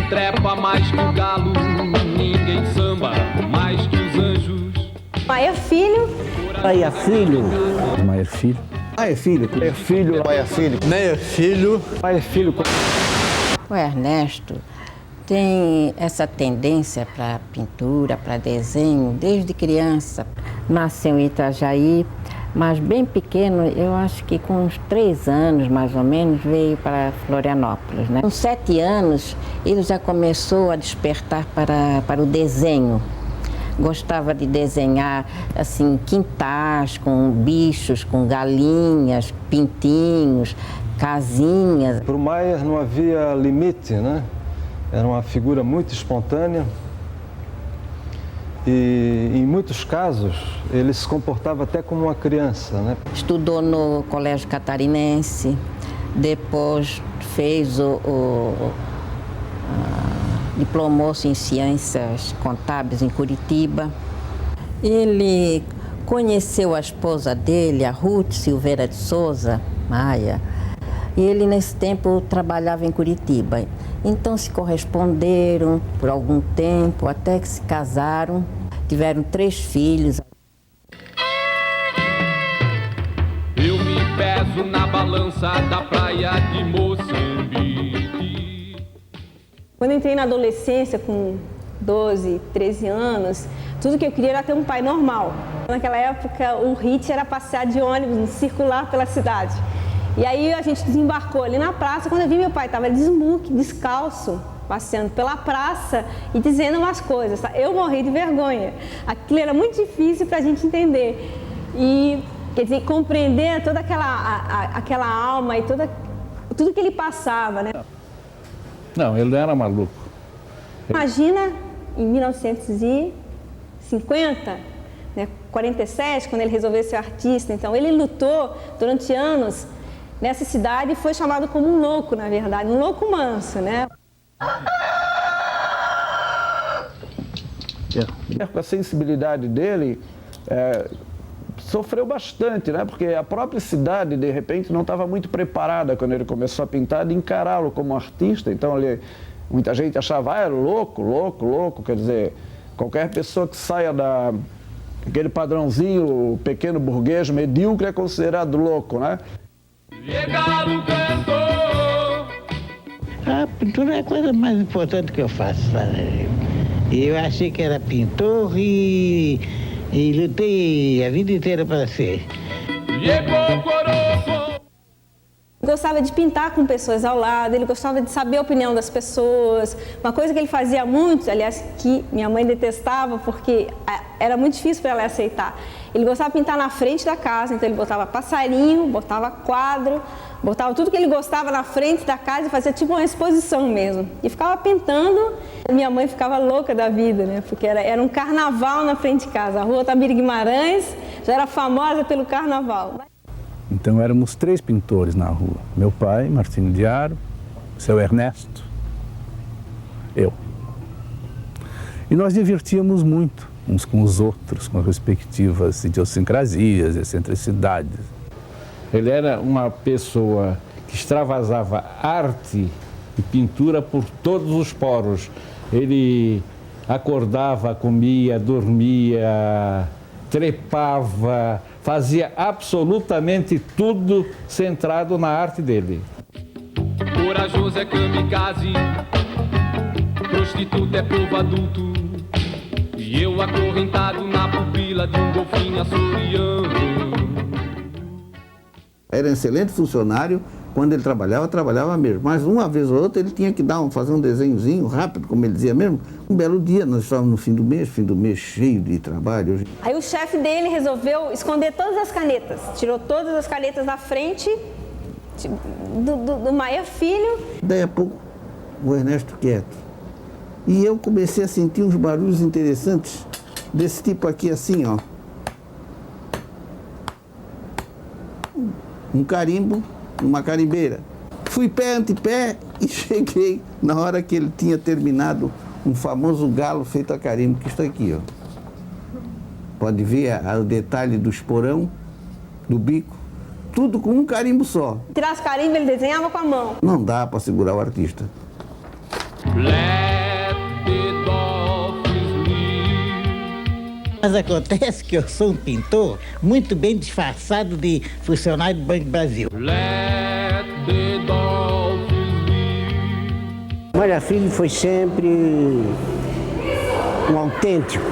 Trepa mais que o galo, ninguém samba mais que os anjos. Maia Filho. Maia Filho. Maia Filho. Maia Filho. Maia Filho. Maia Filho. Maia Filho. Maia Filho. O Ernesto tem essa tendência para pintura, para desenho, desde criança. Nasceu em Itajaí, mas bem pequeno, eu acho que com uns 3 anos, mais ou menos, veio para Florianópolis, né? Com 7 anos, ele já começou a despertar para o desenho. Gostava de desenhar, assim, quintais com bichos, com galinhas, pintinhos, casinhas. Para o Maier não havia limite, né? Era uma figura muito espontânea. E, em muitos casos, ele se comportava até como uma criança, né? Estudou no Colégio Catarinense, depois fez diplomou-se em Ciências Contábeis em Curitiba. Ele conheceu a esposa dele, a Ruth Silveira de Souza Maia, e ele, nesse tempo, trabalhava em Curitiba. Então, se corresponderam por algum tempo, até que se casaram, tiveram 3 filhos. Eu me peso na balança da praia de Moçambique. Quando eu entrei na adolescência, com 12, 13 anos, tudo que eu queria era ter um pai normal. Naquela época, o hit era passear de ônibus, circular pela cidade. E aí a gente desembarcou ali na praça, quando eu vi meu pai estava de smoke, descalço, passeando pela praça e dizendo umas coisas. Tá? Eu morri de vergonha. Aquilo era muito difícil para a gente entender. E, quer dizer, compreender toda aquela alma e tudo que ele passava, né? Não, ele não era maluco. Imagina, em 1950, né, 47, quando ele resolveu ser artista. Então, ele lutou durante anos nessa cidade e foi chamado como um louco, na verdade, um louco manso, né? Com a sensibilidade dele, sofreu bastante, né? Porque a própria cidade, de repente, não estava muito preparada quando ele começou a pintar, de encará-lo como artista. Então, muita gente achava, era louco, quer dizer, qualquer pessoa que saia daquele padrãozinho pequeno burguês, medíocre, é considerado louco, né? A pintura é a coisa mais importante que eu faço. Eu achei que era pintor e lutei a vida inteira para ser. Gostava de pintar com pessoas ao lado, ele gostava de saber a opinião das pessoas. Uma coisa que ele fazia muito, aliás, que minha mãe detestava porque era muito difícil para ela aceitar. Ele gostava de pintar na frente da casa, então ele botava passarinho, botava quadro, botava tudo que ele gostava na frente da casa e fazia tipo uma exposição mesmo. E ficava pintando, minha mãe ficava louca da vida, né? Porque era um carnaval na frente de casa. A rua Tamiri Guimarães já era famosa pelo carnaval. Então éramos 3 pintores na rua. Meu pai, Martinho de Aro, seu Ernesto, eu. E nós divertíamos muito uns com os outros, com as respectivas idiosincrasias, excentricidades. Ele era uma pessoa que extravasava arte e pintura por todos os poros. Ele acordava, comia, dormia, trepava, fazia absolutamente tudo centrado na arte dele. Corajoso é kamikaze, prostituta é povo adulto, e eu acorrentado na pupila de um golfinho açoriano. Era um excelente funcionário, quando ele trabalhava mesmo. Mas uma vez ou outra ele tinha que fazer um desenhozinho rápido, como ele dizia mesmo. Um belo dia, nós estávamos no fim do mês cheio de trabalho. Aí o chefe dele resolveu esconder todas as canetas, tirou todas as canetas da frente do Maia Filho. Daí a pouco, o Ernesto quieto. E eu comecei a sentir uns barulhos interessantes desse tipo aqui, assim, ó. Um carimbo, uma carimbeira. Fui pé ante pé e cheguei na hora que ele tinha terminado um famoso galo feito a carimbo, que está aqui, ó. Pode ver o detalhe do esporão, do bico, tudo com um carimbo só. Tirar os carimbos, ele desenhava com a mão. Não dá para segurar o artista. Mas acontece que eu sou um pintor muito bem disfarçado de funcionário do Banco do Brasil. Malha Filho foi sempre um autêntico.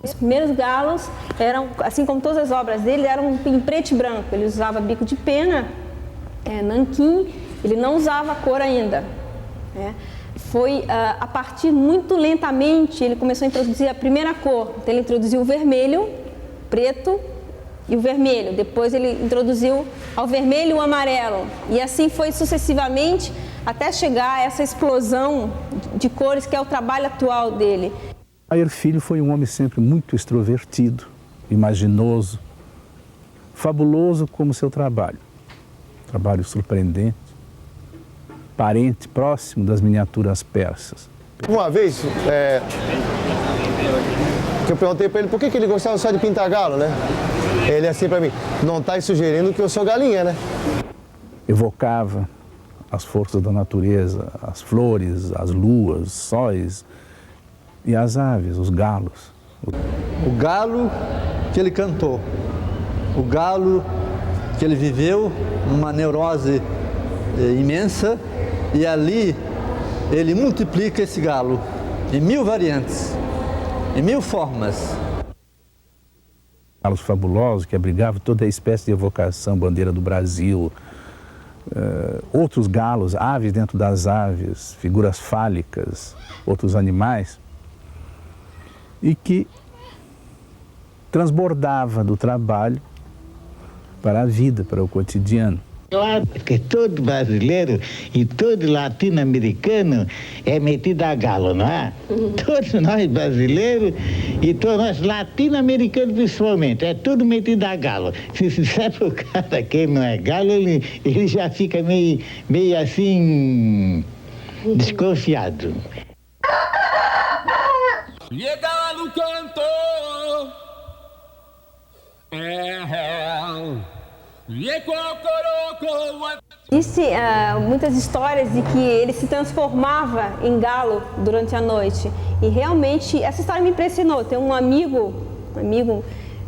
Os primeiros galos eram, assim como todas as obras dele, eram em preto e branco. Ele usava bico de pena, nanquim, ele não usava cor ainda. Foi a partir muito lentamente, ele começou a introduzir a primeira cor. Então ele introduziu o vermelho, preto e o vermelho. Depois ele introduziu ao vermelho e o amarelo. E assim foi sucessivamente até chegar a essa explosão de cores que é o trabalho atual dele. Maier Filho foi um homem sempre muito extrovertido, imaginoso, fabuloso como seu trabalho. Trabalho surpreendente, parente, próximo das miniaturas persas. Uma vez, que eu perguntei para ele por que ele gostava só de pintar galo, né? Ele assim para mim, não está sugerindo que eu sou galinha, né? Evocava as forças da natureza, as flores, as luas, os sóis e as aves, os galos. O galo que ele cantou, o galo que ele viveu numa neurose imensa, e ali ele multiplica esse galo em 1000 variantes, em 1000 formas. Galos fabulosos que abrigavam toda a espécie de evocação, bandeira do Brasil, outros galos, aves dentro das aves, figuras fálicas, outros animais, e que transbordava do trabalho para a vida, para o cotidiano. Claro que todo brasileiro e todo latino-americano é metido a galo, não é? Todos nós brasileiros e todos nós latino-americanos principalmente, é tudo metido a galo. Se disser pro cara que ele não é galo, ele já fica meio assim, desconfiado. E galo cantou, Disse muitas histórias de que ele se transformava em galo durante a noite. E realmente, essa história me impressionou. Tem um amigo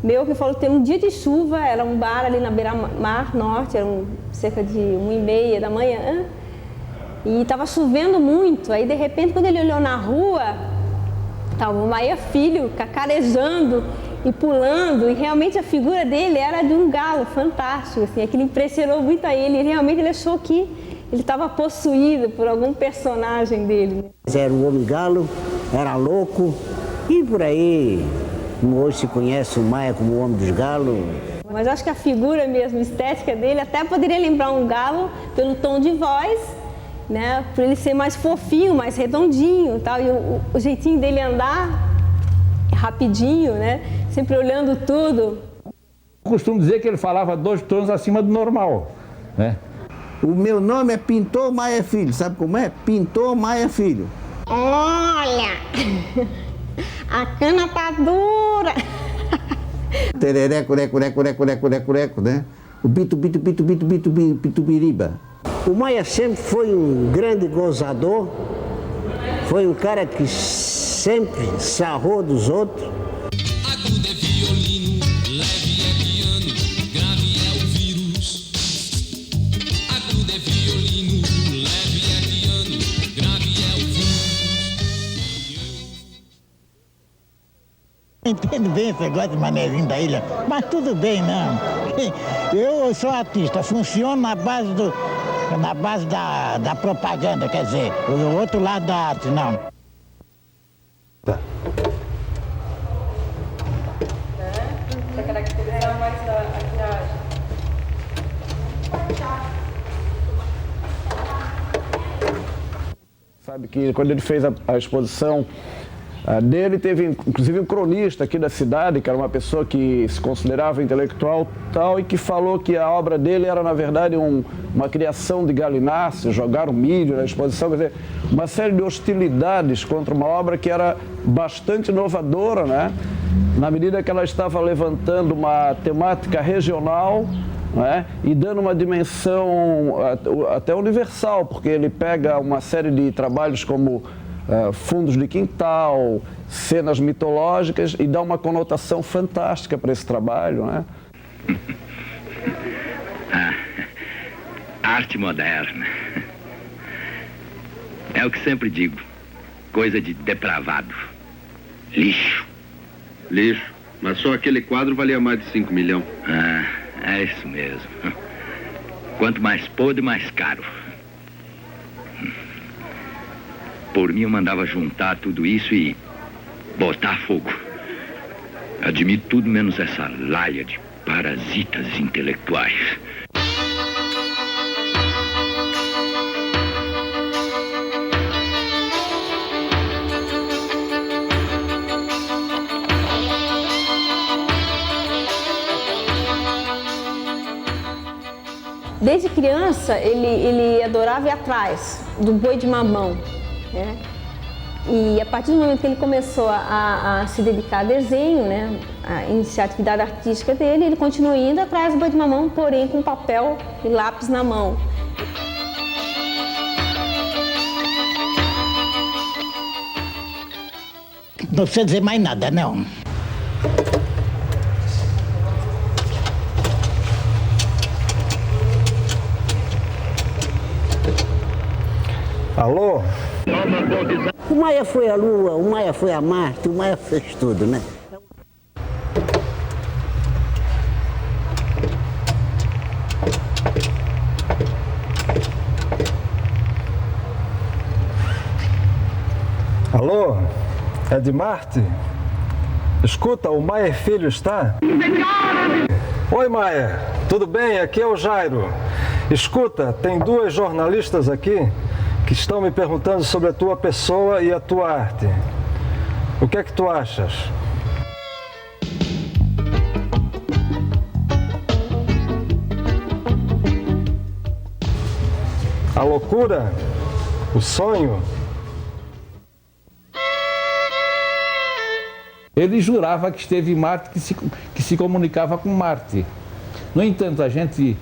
meu que falou que tem um dia de chuva, era um bar ali na beira-mar norte, eram cerca de 1h30 da manhã. E estava chovendo muito. Aí, de repente, quando ele olhou na rua, estava o Maier Filho cacarejando e pulando, e realmente a figura dele era de um galo fantástico, assim, aquilo impressionou muito a ele, e realmente ele achou que ele estava possuído por algum personagem dele. Era um homem galo, era louco, e por aí, como hoje se conhece o Maia como o homem dos galos. Mas eu acho que a figura mesmo, a estética dele, até poderia lembrar um galo pelo tom de voz, né, por ele ser mais fofinho, mais redondinho, tal, e o jeitinho dele andar rapidinho, né? Sempre olhando tudo. Costumo dizer que ele falava 2 tons acima do normal, né? O meu nome é Pintor Maia Filho, sabe como é? Pintor Maia Filho. Olha, a cana tá dura. Terereco, reco, reco, reco, reco, reco, reco, né? O bito, bito, bito, bito, bito, bito, biriba. O Maia sempre foi um grande gozador, foi um cara que sempre sarrou dos outros. Agudo é violino, leve é piano, grave é o vírus. Agudo é violino, leve é piano, grave é o vírus. Entendo bem esse negócio de manezinho da ilha, mas tudo bem, não. Eu sou artista, funciono na base da propaganda, quer dizer, o outro lado da arte, não. Para caracterizar mais a tiragem. sabe que quando ele fez a exposição dele, teve inclusive um cronista aqui da cidade, que era uma pessoa que se considerava intelectual tal, e que falou que a obra dele era, na verdade, uma criação de galináceos, jogaram milho na exposição, quer dizer, uma série de hostilidades contra uma obra que era bastante inovadora, né? Na medida que ela estava levantando uma temática regional, né? E dando uma dimensão até universal, porque ele pega uma série de trabalhos como fundos de quintal, cenas mitológicas e dá uma conotação fantástica para esse trabalho, né? Arte moderna. É o que sempre digo, coisa de depravado. Lixo. Lixo? Mas só aquele quadro valia mais de 5 milhões. É isso mesmo. Quanto mais podre, mais caro. Por mim, eu mandava juntar tudo isso e botar fogo. Admito tudo menos essa laia de parasitas intelectuais. Desde criança, ele adorava ir atrás do boi de mamão, né? E a partir do momento que ele começou a se dedicar a desenho, né, a iniciar a atividade artística dele, ele continuou indo atrás do boi de mamão, porém com papel e lápis na mão. Não precisa dizer mais nada, não. Alô? O Maia foi à Lua, o Maia foi a Marte, o Maia fez tudo, né? Alô? É de Marte? Escuta, o Maia Filho está? Oi, Maia. Tudo bem? Aqui é o Jairo. Escuta, tem duas jornalistas aqui que estão me perguntando sobre a tua pessoa e a tua arte. O que é que tu achas? A loucura? O sonho? Ele jurava que esteve em Marte, que se comunicava com Marte. No entanto, a gente,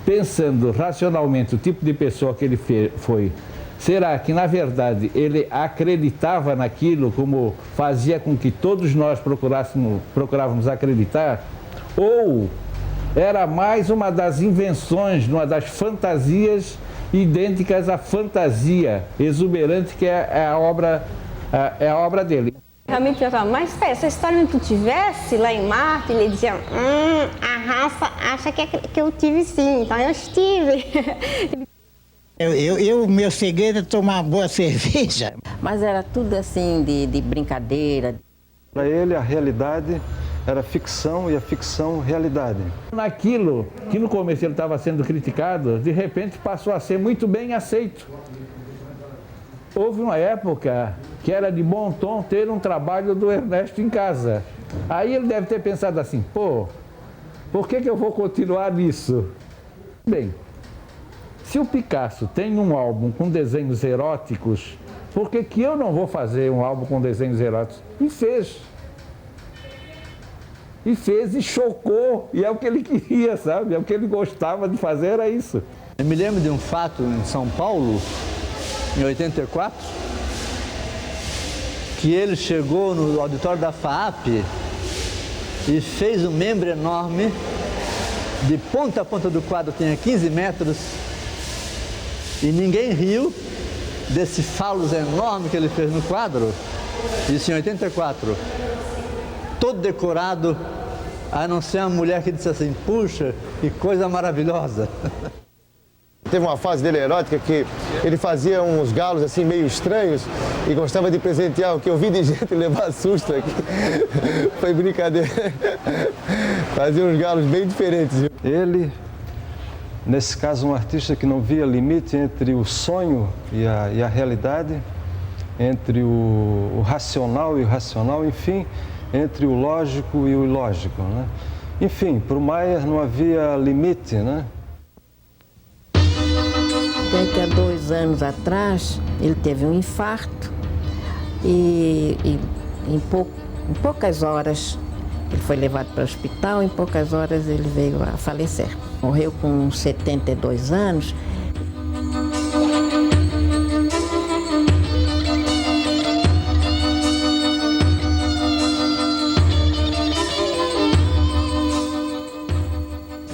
pensando racionalmente o tipo de pessoa que ele foi, será que, na verdade, ele acreditava naquilo como fazia com que todos nós procurávamos acreditar? Ou era mais uma das invenções, uma das fantasias idênticas à fantasia exuberante que é a obra dele? Realmente eu falava, mas essa história que tu tivesse lá em Marte, ele dizia, a raça acha que eu tive sim, então eu estive. Meu segredo é tomar uma boa cerveja. Mas era tudo assim de brincadeira. Para ele, a realidade era ficção e a ficção, realidade. Naquilo que no começo ele estava sendo criticado, de repente passou a ser muito bem aceito. Houve uma época que era de bom tom ter um trabalho do Ernesto em casa. Aí ele deve ter pensado assim, pô, por que eu vou continuar nisso? Bem, se o Picasso tem um álbum com desenhos eróticos, por que eu não vou fazer um álbum com desenhos eróticos? E fez. E fez e chocou, e é o que ele queria, sabe? É o que ele gostava de fazer, era isso. Eu me lembro de um fato em São Paulo, em 84, que ele chegou no auditório da FAAP e fez um membro enorme, de ponta a ponta do quadro tinha 15 metros, e ninguém riu desse falos enorme que ele fez no quadro, isso em 84, todo decorado, a não ser uma mulher que disse assim, puxa, que coisa maravilhosa. Teve uma fase dele erótica que ele fazia uns galos assim meio estranhos e gostava de presentear, o que eu vi de gente levar susto aqui. Foi brincadeira. Fazia uns galos bem diferentes. Ele nesse caso um artista que não via limite entre o sonho e a realidade, entre o racional e o irracional, enfim, entre o lógico e o ilógico, né? Enfim, para o Maier não havia limite, né? Até há 2 anos atrás, ele teve um infarto e em poucas horas ele foi levado para o hospital, em poucas horas ele veio a falecer. Morreu com 72 anos.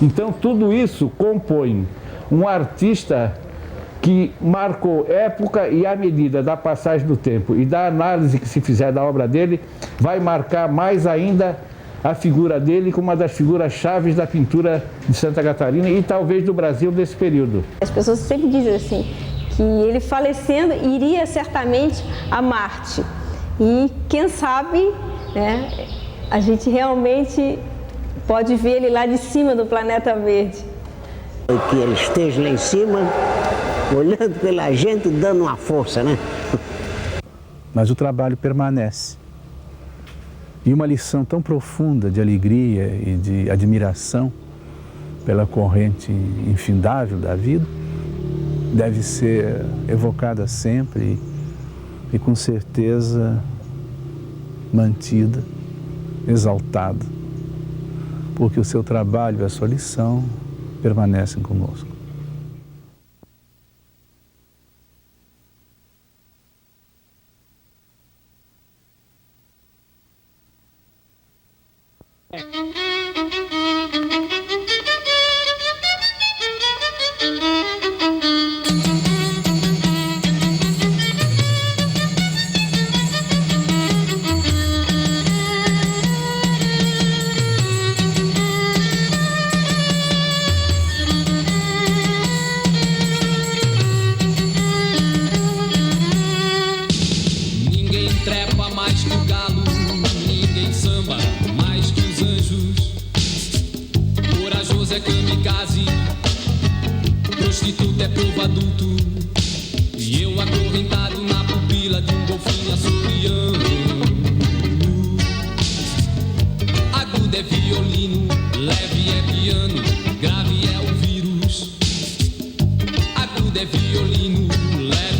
Então, tudo isso compõe um artista que marcou época e, à medida da passagem do tempo e da análise que se fizer da obra dele, vai marcar mais ainda a figura dele como uma das figuras chaves da pintura de Santa Catarina e talvez do Brasil desse período. As pessoas sempre dizem assim, que ele falecendo iria certamente a Marte. E quem sabe, né, a gente realmente pode ver ele lá de cima do planeta verde. Que ele esteja lá em cima, olhando pela gente, dando uma força, né? Mas o trabalho permanece. E uma lição tão profunda de alegria e de admiração pela corrente infindável da vida deve ser evocada sempre e com certeza mantida, exaltada, porque o seu trabalho e a sua lição permanecem conosco. Prostituta é povo adulto e eu acorrentado na pupila de um golfinho assobiando. Agudo é violino, leve é piano, grave é o vírus. Agudo é violino, leve